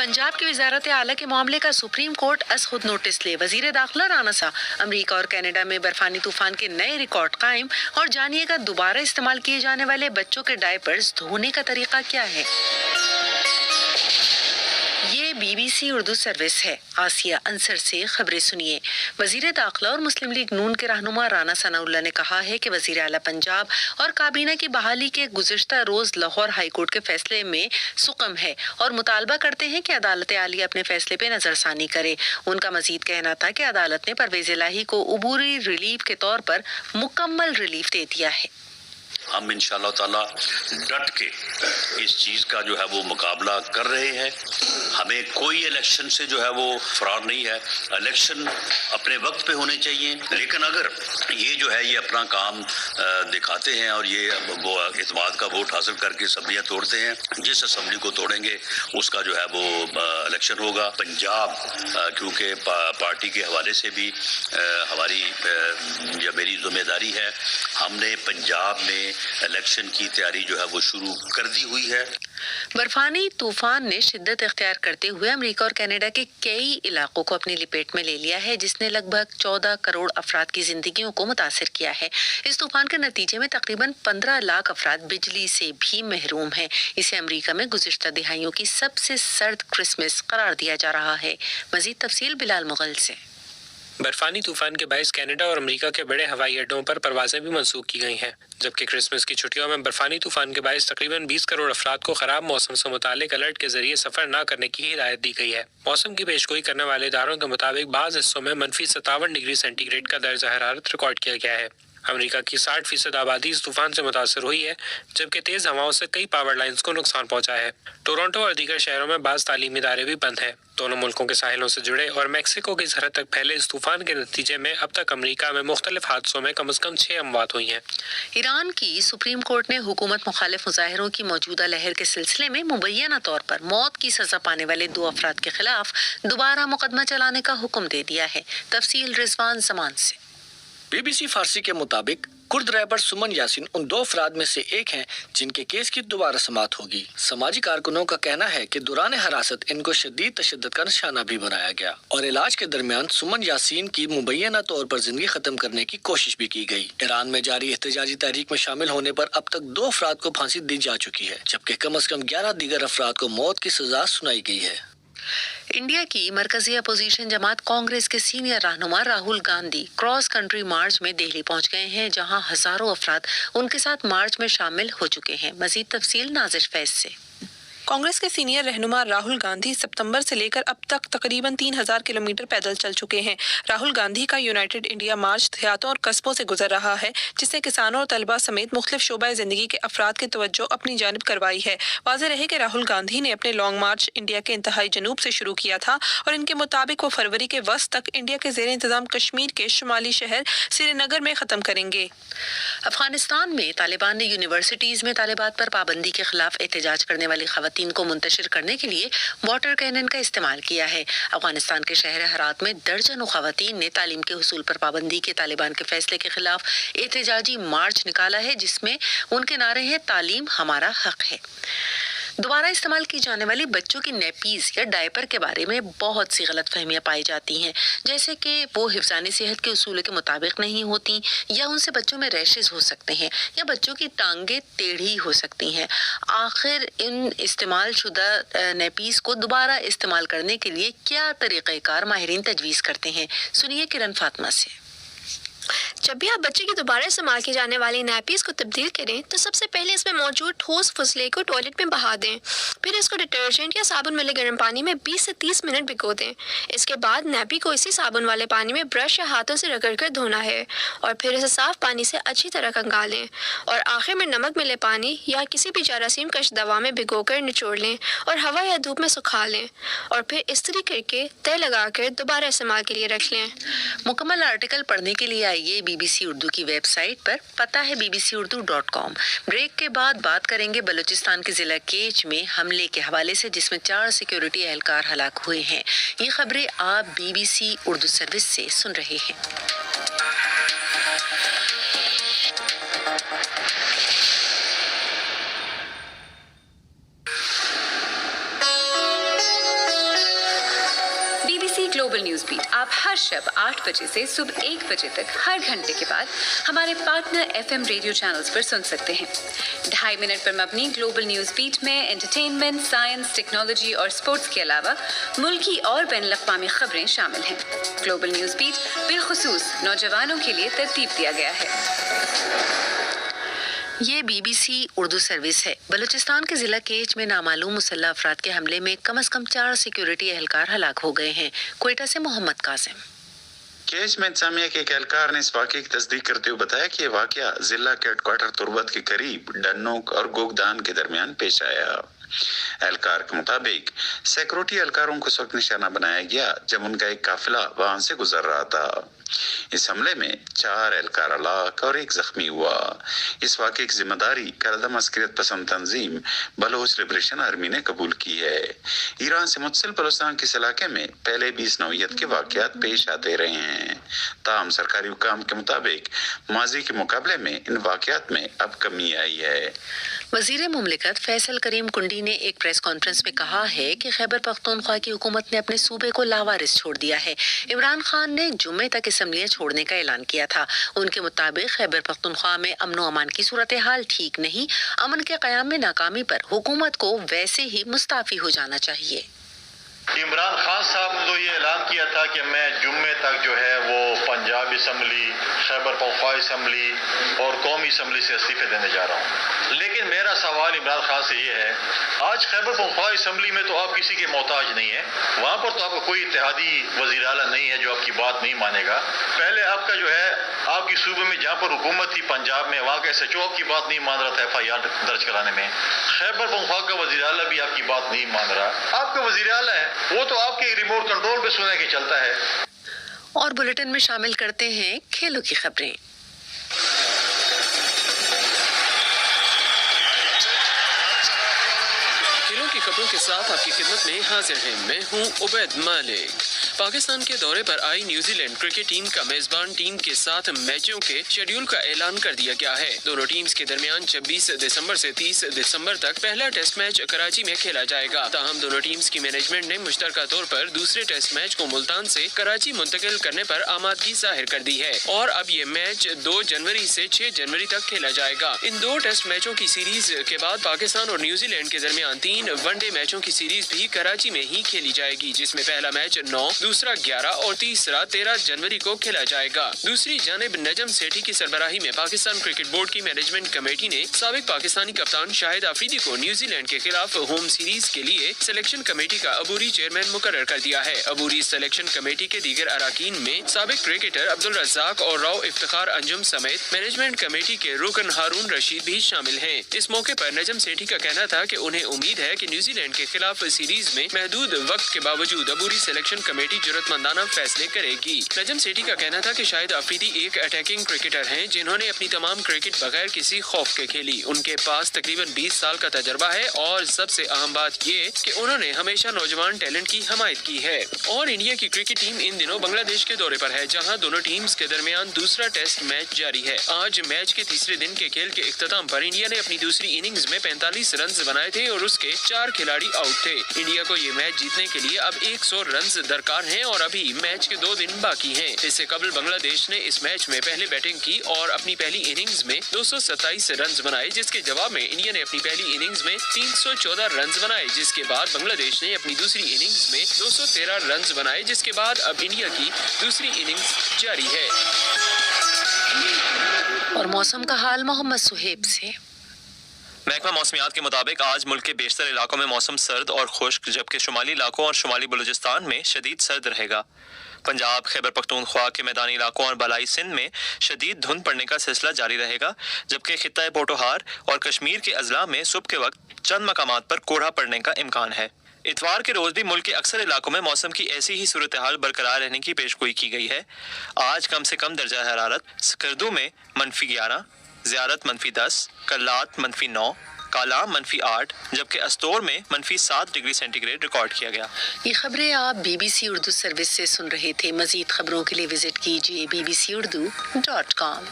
पंजाब की वजारत आला के मामले का सुप्रीम कोर्ट अज खुद नोटिस ले। वजीर दाखिला राना सा अमरीका और कनाडा में बर्फानी तूफान के नए रिकॉर्ड कायम। और जानिएगा दोबारा इस्तेमाल किए जाने वाले बच्चों के डायपर्स धोने का तरीका क्या है। ये BBC उर्दू सर्विस है। आसिया अंसर से खबरें सुनिए। वजीर दाखिला और मुस्लिम लीग नून के रहनुमा राना सनाउल्लाह ने कहा है कि वजीर आला पंजाब और काबीना की बहाली के गुज़िश्ता रोज लाहौर हाई कोर्ट के फैसले में सुकम है और मुतालबा करते हैं कि अदालत आलिया अपने फैसले पे नजरसानी करे। उनका मजीद कहना था कि अदालत ने परवेज इलाही को उबूरी रिलीफ के तौर पर मुकम्मल रिलीफ दे दिया है। हम इंशाअल्लाह ताला डट के इस चीज़ का जो है वो मुकाबला कर रहे हैं। हमें कोई इलेक्शन से जो है वो फरार नहीं है। इलेक्शन अपने वक्त पे होने चाहिए, लेकिन अगर ये जो है ये अपना काम दिखाते हैं और ये वो एतमाद का वोट हासिल करके असम्बलियाँ तोड़ते हैं, जिस असम्बली को तोड़ेंगे उसका जो है वो इलेक्शन होगा। पंजाब क्योंकि पार्टी के हवाले से भी हमारी या मेरी जिम्मेदारी है, हमने पंजाब में इलेक्शन की तैयारी जो है वो शुरू कर दी हुई है। बर्फानी तूफान ने शिद्दत इख्तियार करते हुए अमेरिका और कनाडा के कई इलाकों को अपनी लपेट में ले लिया है, जिसने लगभग 14 करोड़ अफराद की जिंदगियों को मुतासिर किया है। इस तूफान के नतीजे में तकरीबन 15 लाख अफराद बिजली से भी महरूम हैं। इसे अमेरिका में गुज़िश्ता दिहाइयों की सबसे सर्द क्रिसमस करार दिया जा रहा है। मजीद तफसील बिलाल मुगल से। बर्फानी तूफान के बायस कनाडा और अमेरिका के बड़े हवाई अड्डों पर परवाजें भी मंसूख की गई हैं, जबकि क्रिसमस की छुट्टियों में बर्फानी तूफान के बायस तकरीबन 20 करोड़ अफराद को खराब मौसम से मुतालिक अलर्ट के जरिए सफर न करने की हिदायत दी गई है। मौसम की पेशगोई करने वाले इदारों के मुताबिक बाज़ हिस्सों में -57 डिग्री सेंटीग्रेड का दर्जा हरारत रिकॉर्ड किया गया है। अमेरिका की 60% आबादी इस तूफान से मुतासर हुई है, जबकि तेज हवाओं से कई पावर लाइंस को नुकसान पहुंचा है। टोरंटो और दीगर शहरों में बाज़ तालीमी इदारे भी बंद हैं। दोनों मुल्कों के साहिलों से जुड़े और मैक्सिको की सरहद तक फैले इस तूफान के नतीजे में अब तक अमेरिका में मुख्तलिफ हादसों में कम से कम 6 अमवात हुई हैं। ईरान की सुप्रीम कोर्ट ने हुकूमत मुखालिफ मुजाहिरों की मौजूदा लहर के सिलसिले में मुबैना तौर पर मौत की सजा पाने वाले 2 अफराद के खिलाफ दोबारा मुकदमा चलाने का हुक्म दे दिया है। तफसील रिजवान जमान से। BBC फारसी के मुताबिक कुर्द रैपर सुमन यासीन उन 2 अफराद में से एक हैं जिनके केस की दोबारा समाअत होगी। समाजी कारकुनों का कहना है कि दौरान हिरासत इनको शदीद तशद्दुद का निशाना भी बनाया गया और इलाज के दरमियान सुमन यासीन की मुबैना तौर पर जिंदगी खत्म करने की कोशिश भी की गई। ईरान में जारी एहतजाजी तहरीक में शामिल होने पर अब तक 2 अफराद को फांसी दी जा चुकी है, जबकि कम से कम 11 दीगर अफराद को मौत की सजा सुनाई गई है। इंडिया की मरकजी अपोजिशन जमात कांग्रेस के सीनियर रहनुमा राहुल गांधी क्रॉस कंट्री मार्च में दिल्ली पहुंच गए हैं, जहां हजारों अफराद उनके साथ मार्च में शामिल हो चुके हैं। मजीद तफसील नाजिर फैज से। कांग्रेस के सीनियर रहनुमा राहुल गांधी सितंबर से लेकर अब तक तकरीबन 3000 किलोमीटर पैदल चल चुके हैं। राहुल गांधी का यूनाइटेड इंडिया मार्च देहातों और कस्बों से गुजर रहा है, जिससे किसानों और तलबा समेत मुख्तलिफ शोबा जिंदगी के अफराद की तवज्जो अपनी जानिब करवाई है। वाज़ेह रहे कि राहुल गांधी ने अपने लॉन्ग मार्च इंडिया के इंतहाई जनूब से शुरू किया था और इनके मुताबिक वो फरवरी के वस्त तक इंडिया के ज़ेर इंतजाम कश्मीर के शुमाली शहर श्रीनगर में ख़त्म करेंगे। अफगानिस्तान में तालिबान ने यूनिवर्सिटीज में तालिबात पर पाबंदी के खिलाफ एहतजाज करने वाली खवातीन को मुंतशिर करने के लिए वाटर कैनन का इस्तेमाल किया है। अफगानिस्तान के शहर हरात में दर्जनों खवातीन ने तालीम के हुसूल पर पाबंदी के तालिबान के फैसले के खिलाफ एहतजाजी मार्च निकाला है, जिसमें उनके नारे हैं तालीम हमारा हक है। दोबारा इस्तेमाल की जाने वाली बच्चों की नेपीज या डायपर के बारे में बहुत सी गलत फहमियाँ पाई जाती हैं, जैसे कि वो हिफ्ज़ानी सेहत के उसूलों के मुताबिक नहीं होती, या उनसे बच्चों में रैशेज हो सकते हैं, या बच्चों की टांगें टेढ़ी हो सकती हैं। आखिर इन इस्तेमाल शुदा नेपीज को दोबारा इस्तेमाल करने के लिए क्या तरीक़ेकार माहिरीन तजवीज़ करते हैं, सुनिए किरण फातिमा से। जब भी आप बच्चे की दोबारा इस्तेमाल की जाने वाली नैपीज को तब्दील करें तो सबसे पहले इसमें मौजूद ठोस फुसले को टॉयलेट में बहा दें। फिर इसको डिटर्जेंट या साबुन वाले गर्म पानी में 20 से 30 मिनट भिगो दें। इसके बाद नैपी को इसी साबुन वाले पानी में ब्रश या हाथों से रगड़ कर धोना है और फिर इसे साफ पानी से अच्छी तरह खंगालें और आखिर में नमक मिले पानी या किसी भी जरासीम कश दवा में भिगो कर निचोड़ लें और हवा या धूप में सुखा लें और फिर इस्त्री करके तय लगाकर दोबारा इस्तेमाल के लिए रख लें। मुकम्मल आर्टिकल पढ़ने के लिए आइए BBC उर्दू की वेबसाइट पर, पता है bbcurdu.com। ब्रेक के बाद बात करेंगे बलूचिस्तान के जिला केच में हमले के हवाले से, जिसमें 4 सिक्योरिटी एहलकार हलाक हुए हैं। ये खबरें आप BBC उर्दू सर्विस से सुन रहे हैं। ग्लोबल न्यूज बीट आप हर शब 8 बजे से सुबह 1 बजे तक हर घंटे के बाद हमारे पार्टनर FM रेडियो चैनल्स पर सुन सकते हैं। 2.5 मिनट पर मबनी ग्लोबल न्यूज बीट में एंटरटेनमेंट, साइंस, टेक्नोलॉजी और स्पोर्ट्स के अलावा मुल्की और बैनुल-अक़वामी खबरें शामिल हैं। ग्लोबल न्यूज बीट बिलखुसूस नौजवानों के लिए तरतीब दिया गया है। ये BBC उर्दू सर्विस है। बलूचिस्तान के जिला केच में नामालूम मुसल्लह अफराद के हमले में कम से कम 4 सिक्योरिटी एहलकार हलाक हो गए हैं। क्वेटा से मोहम्मद कासिम। केच में इंतजामिया के एक एहलकार ने इस वाक़े की तस्दीक करते हुए बताया कि यह वाक़या जिला के हेडक्वार्टर तुर्बत के करीब डन्नोक और गोगदान के दरमियान पेश आया। एहलकार के मुताबिक सिक्योरिटी एहलकारों को इस वक्त निशाना बनाया गया जब उनका एक काफिला वहां से गुजर रहा था। इस हमले में 4 एहलकार हलाक और 1 जख्मी हुआ। इस वाक़े की जिम्मेदारी करदम अस्करियत पसंद तंजीम बलोच लिबरेशन आर्मी ने कबूल की है। ईरान से मुत्तसिल बलूचिस्तान के इस इलाके में पहले भी इस नौइयत के वाक़यात पेश आते रहे हैं। ताहम सरकारी हुकाम के मुताबिक माजी के मुकाबले में इन वाक़यात में अब कमी आई है। वज़ीर मुमलिकत फैसल करीम कुंडी ने एक प्रेस कॉन्फ्रेंस में कहा है कि खैबर पख्तूनख्वा की हुकूमत ने अपने सूबे को लावारिस छोड़ दिया है। इमरान खान ने जुम्मे तक असम्बलियां छोड़ने का ऐलान किया था। उनके मुताबिक खैबर पख्तूनख्वा में अमन व अमान की सूरत हाल ठीक नहीं, अमन के क़याम में नाकामी पर हुकूमत को वैसे ही मुस्ताफ़ी हो जाना चाहिए। इमरान खान साहब ने तो ये ऐलान किया था कि मैं जुम्मे तक जो है वो पंजाब असम्बली, खैबर पख्तूनख्वा असम्बली और कौमी असम्बली से इस्तीफे देने जा रहा हूँ। लेकिन मेरा सवाल इमरान खान से ये है, आज खैबर पख्तूनख्वा असम्बली में तो आप किसी के मोहताज नहीं है, वहाँ पर तो आपका कोई इत्तेहादी वज़ीर आला नहीं है जो आपकी बात नहीं मानेगा। पहले आपका जो है आपकी सूबे में जहाँ पर हुकूमत थी पंजाब में, वहाँ का SHO आपकी बात नहीं मान रहा था FIR दर्ज कराने में। खैबर पख्तूनख्वा का वज़ीर आला भी आपकी बात नहीं मान रहा। आपका वज़ीर आला है वो तो आपके रिमोट कंट्रोल पे सुने के चलता है। और बुलेटिन में शामिल करते हैं खेलों की खबरें। खेलों की खबरों के साथ आपकी खिदमत में हाजिर हैं। मैं हूं उबैद मालिक। पाकिस्तान के दौरे पर आई न्यूजीलैंड क्रिकेट टीम का मेजबान टीम के साथ मैचों के शेड्यूल का ऐलान कर दिया गया है। दोनों टीम्स के दरमियान 26 दिसंबर से 30 दिसंबर तक पहला टेस्ट मैच कराची में खेला जाएगा। ताहम दोनों टीम्स की मैनेजमेंट ने मुश्तरका तौर पर दूसरे टेस्ट मैच को मुल्तान से कराची मुंतकिल करने पर आमादगी जाहिर कर दी है और अब ये मैच 2 जनवरी से 6 जनवरी तक खेला जाएगा। इन 2 टेस्ट मैचों की सीरीज के बाद पाकिस्तान और न्यूजीलैंड के दरमियान 3 वनडे मैचों की सीरीज भी कराची में ही खेली जाएगी, जिसमें पहला मैच 9, दूसरा 11 और तीसरा 13 जनवरी को खेला जाएगा। दूसरी जानिब नजम सेठी की सरबराही में पाकिस्तान क्रिकेट बोर्ड की मैनेजमेंट कमेटी ने साबिक पाकिस्तानी कप्तान शाहिद आफरीदी को न्यूजीलैंड के खिलाफ होम सीरीज के लिए सिलेक्शन कमेटी का अबूरी चेयरमैन मुकर्रर कर दिया है। अबूरी सिलेक्शन कमेटी के दीगर अराकीन में साबिक क्रिकेटर अब्दुल रज़ाक और राव इफ्तिखार अंजुम समेत मैनेजमेंट कमेटी के रुकन हारून रशीद भी शामिल हैं। इस मौके पर नजम सेठी का कहना था कि उन्हें उम्मीद है कि न्यूजीलैंड के खिलाफ सीरीज में महदूद वक्त के बावजूद अबूरी सिलेक्शन कमेटी जरूरतमंदाना फैसले करेगी। नजम सेठी का कहना था कि शाहिद आफरीदी एक अटैकिंग क्रिकेटर हैं जिन्होंने अपनी तमाम क्रिकेट बगैर किसी खौफ के खेली। उनके पास तकरीबन 20 साल का तजर्बा है और सबसे अहम बात ये कि उन्होंने हमेशा नौजवान टैलेंट की हमायत की है। और इंडिया की क्रिकेट टीम इन दिनों बांग्लादेश के दौरे पर है, जहां दोनों टीम्स के दरमियान दूसरा टेस्ट मैच जारी है। आज मैच के तीसरे दिन के खेल के इख्तिताम पर इंडिया ने अपनी दूसरी इनिंग्स में 45 रन बनाए थे और उसके 4 खिलाड़ी आउट थे। इंडिया को ये मैच जीतने के लिए अब 100 रन दरकार हैं और अभी मैच के 2 दिन बाकी हैं। इससे कबल बांग्लादेश ने इस मैच में पहले बैटिंग की और अपनी पहली इनिंग्स में 227 रन बनाए, जिसके जवाब में इंडिया ने अपनी पहली इनिंग्स में 314 रन बनाए, जिसके बाद बांग्लादेश ने अपनी दूसरी इनिंग्स में 213 रन बनाए, जिसके बाद अब इंडिया की दूसरी इनिंग्स जारी है। और मौसम का हाल मोहम्मद सुहेब से। महकमा मौसमियात के मुताबिक आज मुल्क के बेशतर इलाकों में मौसम सर्द और खुश्क, जबकि शुमाली इलाकों और शुमाली बलूचिस्तान में शदीद सर्द रहेगा। पंजाब, खैबर पख्तूनख्वा के मैदानी इलाकों और बलाई सिंध में शदीद धुंध पड़ने का सिलसिला जारी रहेगा, जबकि खित्ता पोटोहार और कश्मीर के अजला में सुबह के वक्त चंद मकामात पर कोहरा पड़ने का इम्कान है। इतवार के रोज भी मुल्क के अक्सर इलाकों में मौसम की ऐसी ही सूरत हाल बरकरार रहने की पेशगोई की गई है। आज कम से कम दर्जा हरारत स्कर्दू में -11, ज़ियारत -10, कल्लात -9, कालाम -8, जबकि अस्तोर में -7 डिग्री सेंटीग्रेड रिकॉर्ड किया गया। ये खबरें आप BBC उर्दू सर्विस से सुन रहे थे। मजीद खबरों के लिए विजिट कीजिए bbcurdu.com।